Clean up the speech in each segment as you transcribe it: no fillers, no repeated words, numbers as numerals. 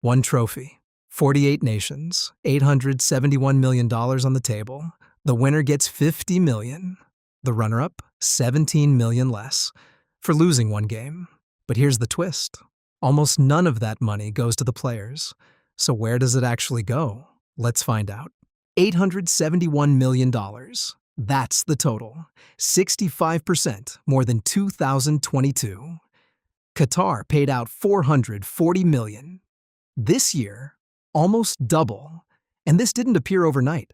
One trophy, 48 nations, $871 million on the table. The winner gets $50 million. The runner-up, $17 million less for losing one game. But here's the twist. Almost none of that money goes to the players. So where does it actually go? Let's find out. $871 million. That's the total. 65% more than 2022. Qatar paid out $440 million. This year, almost double. And this didn't appear overnight.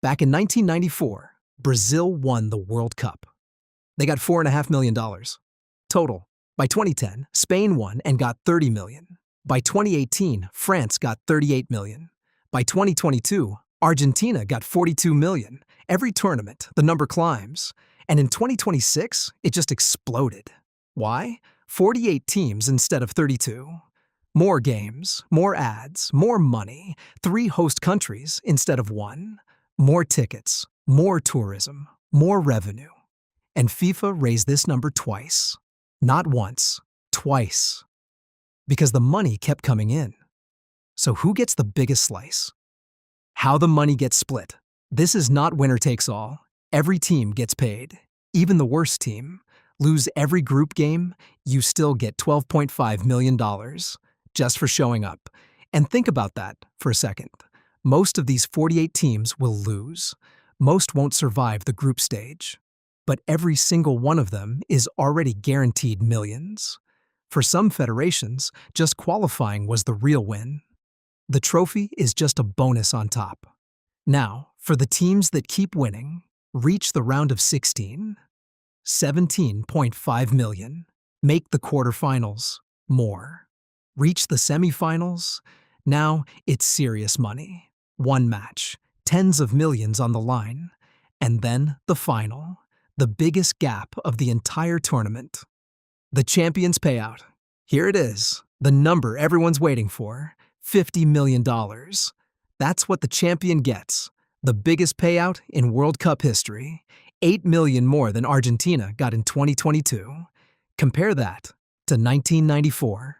Back in 1994, Brazil won the World Cup. They got $4.5 million total. By 2010, Spain won and got $30 million. By 2018, France got $38 million. By 2022, Argentina got $42 million. Every tournament, the number climbs. And in 2026, it just exploded. Why? 48 teams instead of 32. More games, more ads, more money, 3 host countries instead of 1. More tickets, more tourism, more revenue. And FIFA raised this number twice. Not once, twice. Because the money kept coming in. So who gets the biggest slice? How the money gets split. This is not winner takes all. Every team gets paid. Even the worst team. Lose every group game, you still get $12.5 million just for showing up. And think about that for a second. Most of these 48 teams will lose. Most won't survive the group stage. But every single one of them is already guaranteed millions. For some federations, just qualifying was the real win. The trophy is just a bonus on top. Now, for the teams that keep winning, reach the round of 16. $17.5 million. Make the quarterfinals. More. Reach the semifinals. Now it's serious money. One match. Tens of millions on the line. And then the final. The biggest gap of the entire tournament. The champions payout. Here it is. The number everyone's waiting for. $50 million. That's what the champion gets. The biggest payout in World Cup history. $8 million more than Argentina got in 2022. Compare that to 1994.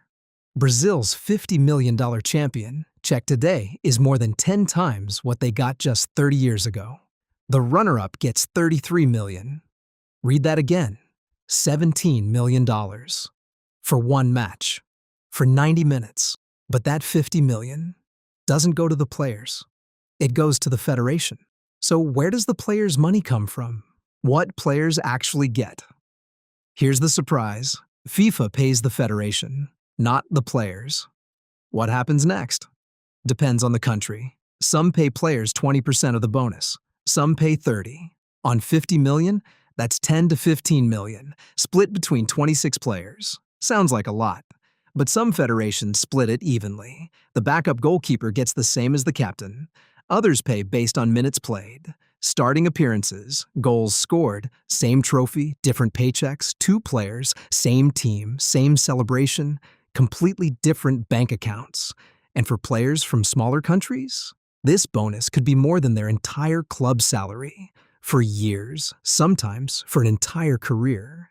Brazil's $50 million champion check today is more than 10 times what they got just 30 years ago. The runner-up gets $33 million. Read that again. $17 million. For one match. For 90 minutes. But that $50 million doesn't go to the players. It goes to the federation. So where does the players' money come from? What players actually get? Here's the surprise. FIFA pays the federation, not the players. What happens next? Depends on the country. Some pay players 20% of the bonus. Some pay 30%. On $50 million, that's $10 to $15 million, split between 26 players. Sounds like a lot. But some federations split it evenly. The backup goalkeeper gets the same as the captain. Others pay based on minutes played. Starting appearances, goals scored, same trophy, different paychecks, 2 players, same team, same celebration, completely different bank accounts. And for players from smaller countries, this bonus could be more than their entire club salary. For years, sometimes for an entire career.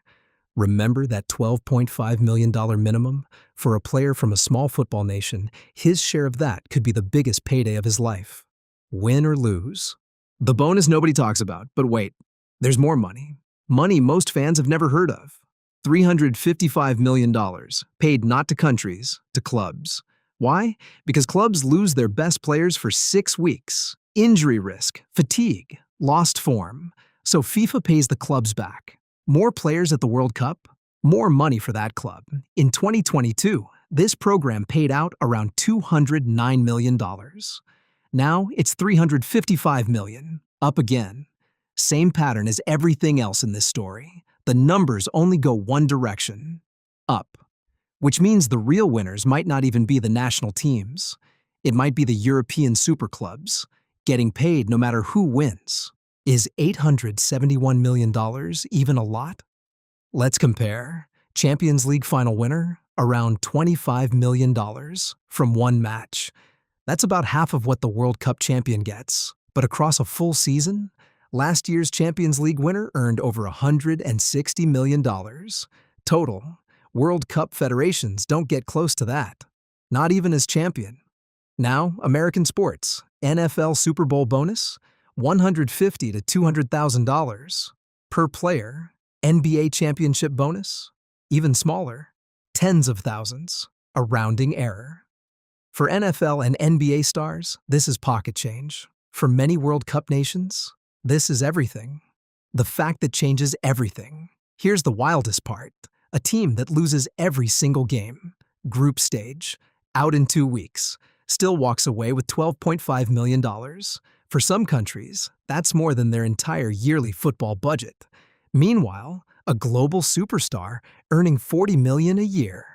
Remember that $12.5 million minimum? For a player from a small football nation, his share of that could be the biggest payday of his life. Win or lose. The bonus nobody talks about, but wait, there's more money. Money most fans have never heard of. $355 million, paid not to countries, to clubs. Why? Because clubs lose their best players for 6 weeks. Injury risk, fatigue, lost form. So FIFA pays the clubs back. More players at the World Cup, more money for that club. In 2022, this program paid out around $209 million. Now it's $355 million, up again. Same pattern as everything else in this story. The numbers only go one direction, up. Which means the real winners might not even be the national teams. It might be the European super clubs, getting paid no matter who wins. Is $871 million even a lot? Let's compare. Champions League final winner, around $25 million from one match. That's about half of what the World Cup champion gets. But across a full season, last year's Champions League winner earned over $160 million. Total. World Cup federations don't get close to that. not even as champion. Now, American sports, NFL Super Bowl bonus, $150,000 to $200,000 per player. NBA championship bonus, even smaller, tens of thousands, a rounding error. For NFL and NBA stars, this is pocket change. For many World Cup nations, this is everything. The fact that changes everything. Here's the wildest part. A team that loses every single game, group stage, out in 2 weeks, still walks away with $12.5 million. For some countries, that's more than their entire yearly football budget. Meanwhile, a global superstar earning $40 million a year.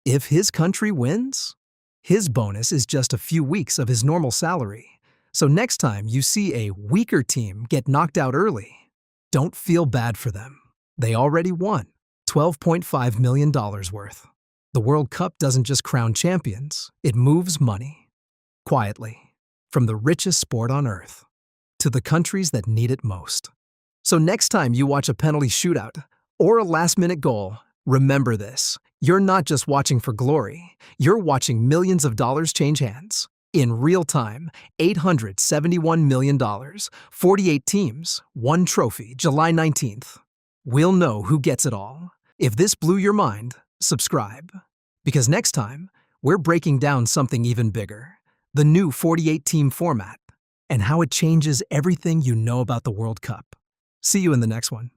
If his country wins, his bonus is just a few weeks of his normal salary. So next time you see a weaker team get knocked out early, don't feel bad for them. They already won $12.5 million worth. The World Cup doesn't just crown champions, it moves money. Quietly. From the richest sport on earth to the countries that need it most. So next time you watch a penalty shootout or a last-minute goal, remember this. You're not just watching for glory. You're watching millions of dollars change hands. In real time, $871 million, 48 teams, 1 trophy, July 19th. We'll know who gets it all. If this blew your mind, subscribe. Because next time, we're breaking down something even bigger. The new 48-team format and how it changes everything you know about the World Cup. See you in the next one.